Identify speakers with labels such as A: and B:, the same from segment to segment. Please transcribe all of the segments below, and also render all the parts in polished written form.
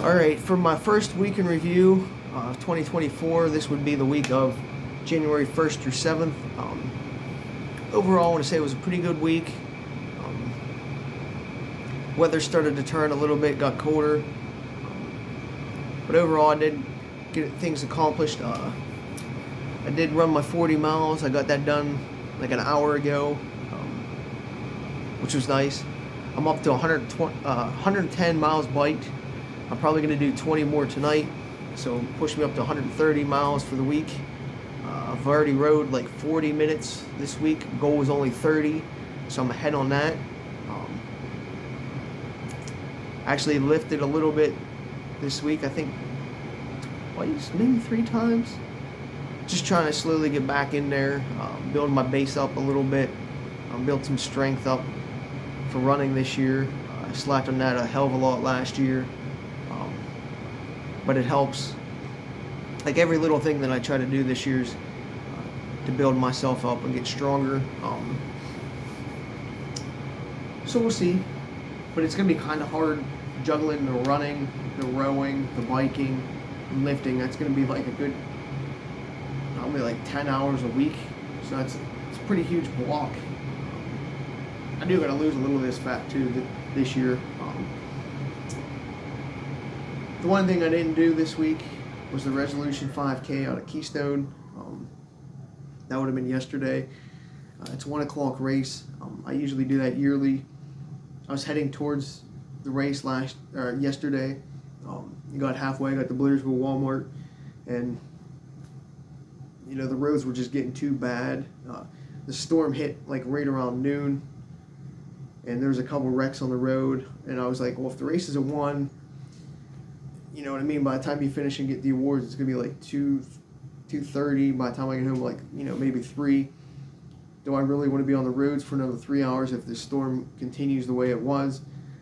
A: All right, for my first week in review, 2024, this would be the week of January 1st through 7th. Overall, I want to say it was a pretty good week. Um, Weather started to turn a little bit, got colder, but overall, I did get things accomplished. I did run my 40 miles. I got that done like an hour ago, which was nice. I'm up to 110 miles biked. I'm probably going to do 20 more tonight, so push me up to 130 miles for the week. I've already rode like 40 minutes this week. Goal was only 30, so I'm ahead on that. Um, Actually lifted a little bit this week. I think twice, maybe three times. Just trying to slowly get back in there, build my base up a little bit, build some strength up for running this year. I slacked on that a hell of a lot last year, um, but it helps. Like every little thing that I try to do this year is to build myself up and get stronger. So we'll see, but it's gonna be kind of hard juggling the running, the rowing, the biking, and lifting. That's gonna be like a good, probably like 10 hours a week. So it's a pretty huge block. I do gotta lose a little of this fat too this year. The one thing I didn't do this week was the Resolution 5K out at Keystone. That would have been yesterday. It's a 1 o'clock race. I usually do that yearly. I was heading towards the race yesterday. Got halfway, got to Blairsville Walmart, and the roads were just getting too bad. The storm hit like right around noon, and there was a couple wrecks on the road. And I was like, well, if the race is a 1, you know what I mean. By the time you finish and get the awards, it's gonna be like 2:30. By the time I get home, like maybe 3. Do I really want to be on the roads for another 3 hours if the storm continues the way it was?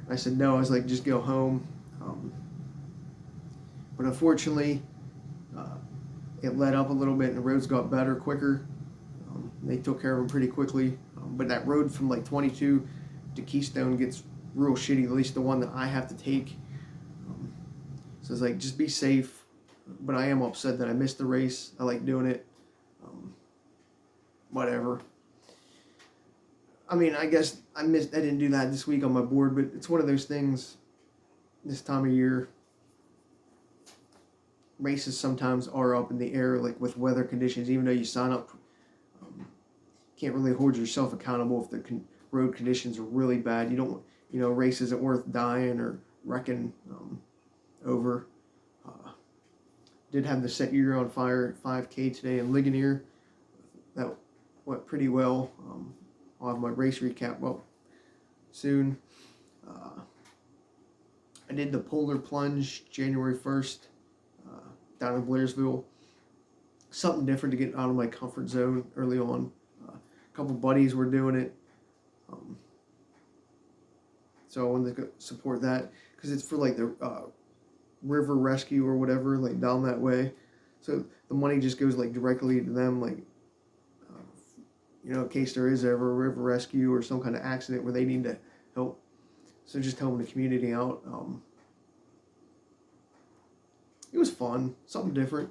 A: I said no. I was like, just go home. But unfortunately, it let up a little bit and the roads got better quicker. They took care of them pretty quickly. But that road from like 22 to Keystone gets real shitty, at least the one that I have to take. So it's like, just be safe. But I am upset that I missed the race. I like doing it. Whatever. I mean, I guess I didn't do that this week on my board, but it's one of those things this time of year. Races sometimes are up in the air, like with weather conditions. Even though you sign up, can't really hold yourself accountable if the road conditions are really bad. You don't, race isn't worth dying or wrecking over. Did have the Set Your Year on Fire 5K today in Ligonier. That went pretty well. I'll have my race recap up soon. I did the Polar Plunge January 1st down in Blairsville. Something different to get out of my comfort zone early on. A couple buddies were doing it. So I wanted to support that because it's for like the river rescue or whatever, like down that way. So the money just goes like directly to them, like, in case there is ever a river rescue or some kind of accident where they need to help. So just helping the community out. It was fun, something different.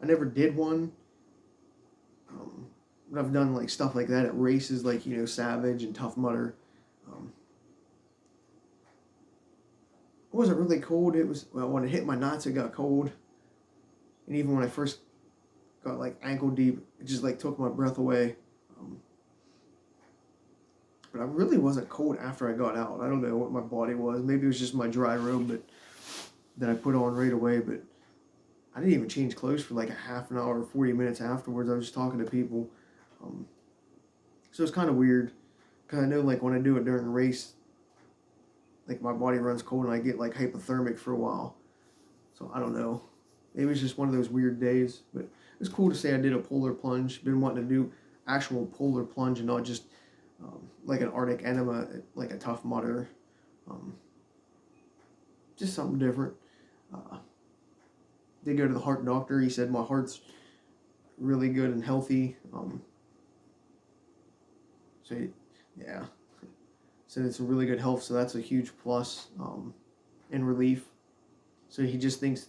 A: I never did one. But I've done like stuff like that at races, like Savage and Tough Mudder. It wasn't really cold. It was when it hit my knots, it got cold, and even when I first got like ankle deep, it just like took my breath away. But I really wasn't cold after I got out. I don't know what my body was. Maybe it was just my dry robe that I put on right away. But I didn't even change clothes for like a half an hour, 40 minutes afterwards. I was just talking to people. So it's kind of weird. Because I know like when I do it during a race, like my body runs cold and I get like hypothermic for a while. So I don't know. Maybe it's just one of those weird days. But it was cool to say I did a polar plunge. Been wanting to do actual polar plunge and not just like an Arctic enema, like a Tough Mudder. Just something different. Did go to the heart doctor. He said my heart's really good and healthy. So yeah, said it's in really good health. So that's a huge plus and relief. So he just thinks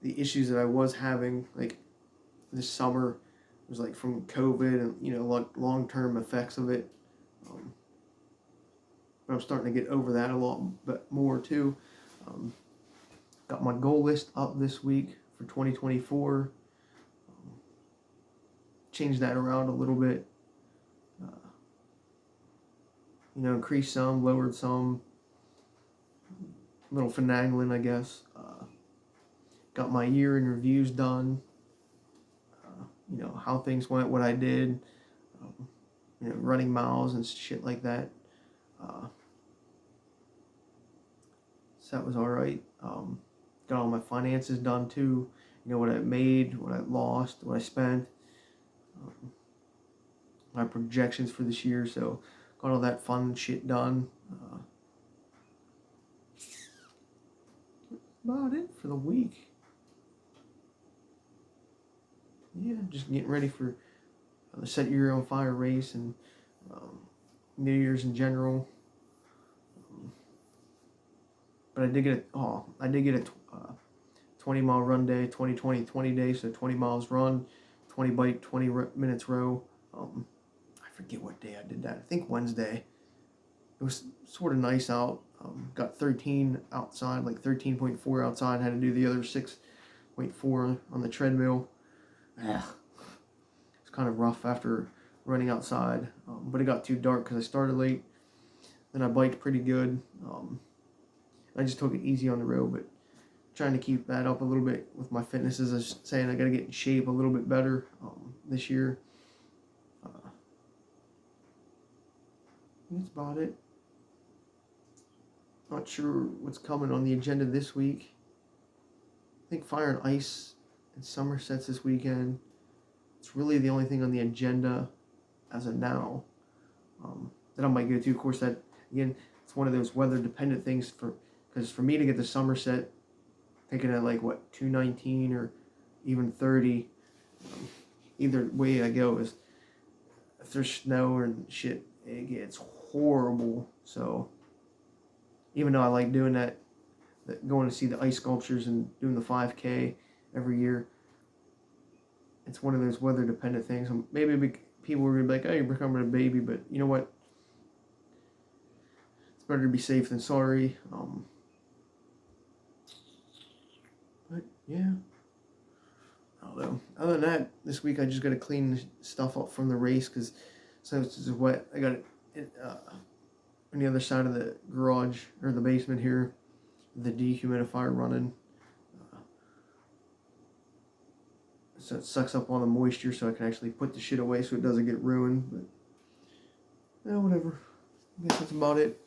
A: the issues that I was having, like this summer, was like from COVID and long-term effects of it. But I'm starting to get over that a lot, but more too. Um, got my goal list up this week for 2024. Changed that around a little bit. Increased some, lowered some. A little finagling, I guess. Got my year in reviews done. How things went, what I did. Running miles and shit like that. So that was all right. Got all my finances done too. What I made, what I lost, what I spent. My projections for this year. So got all that fun shit done. About it for the week. Yeah, just getting ready for the Set Your Year on Fire race and New Year's in general. But I did get a 20-mile run day, 20 day, so 20 miles run, 20 bike, 20 minutes row. I forget what day I did that. I think Wednesday. It was sort of nice out. Got 13 outside, like 13.4 outside. Had to do the other 6.4 on the treadmill. It's kind of rough after running outside, but it got too dark because I started late. Then I biked pretty good. I just took it easy on the road, but trying to keep that up a little bit with my fitness. As I was saying, I got to get in shape a little bit better this year. That's about it. Not sure what's coming on the agenda this week. I think Fire and Ice in Somerset's this weekend. It's really the only thing on the agenda as of now that I might go to. Of course, that again, it's one of those weather dependent things because for me to get to Somerset, thinking at like 219 or even 30. Either way I go is if there's snow or shit, it gets horrible. So even though I like doing that going to see the ice sculptures and doing the 5K every year, it's one of those weather dependent things. Maybe people are gonna be like, "Oh, you're becoming a baby," but you know what? It's better to be safe than sorry. But yeah, I don't know. Other than that, this week I just got to clean stuff up from the race because since it's wet, I got it on the other side of the garage or the basement here. The dehumidifier running. So it sucks up all the moisture so I can actually put the shit away so it doesn't get ruined. But, yeah, whatever. I guess that's about it.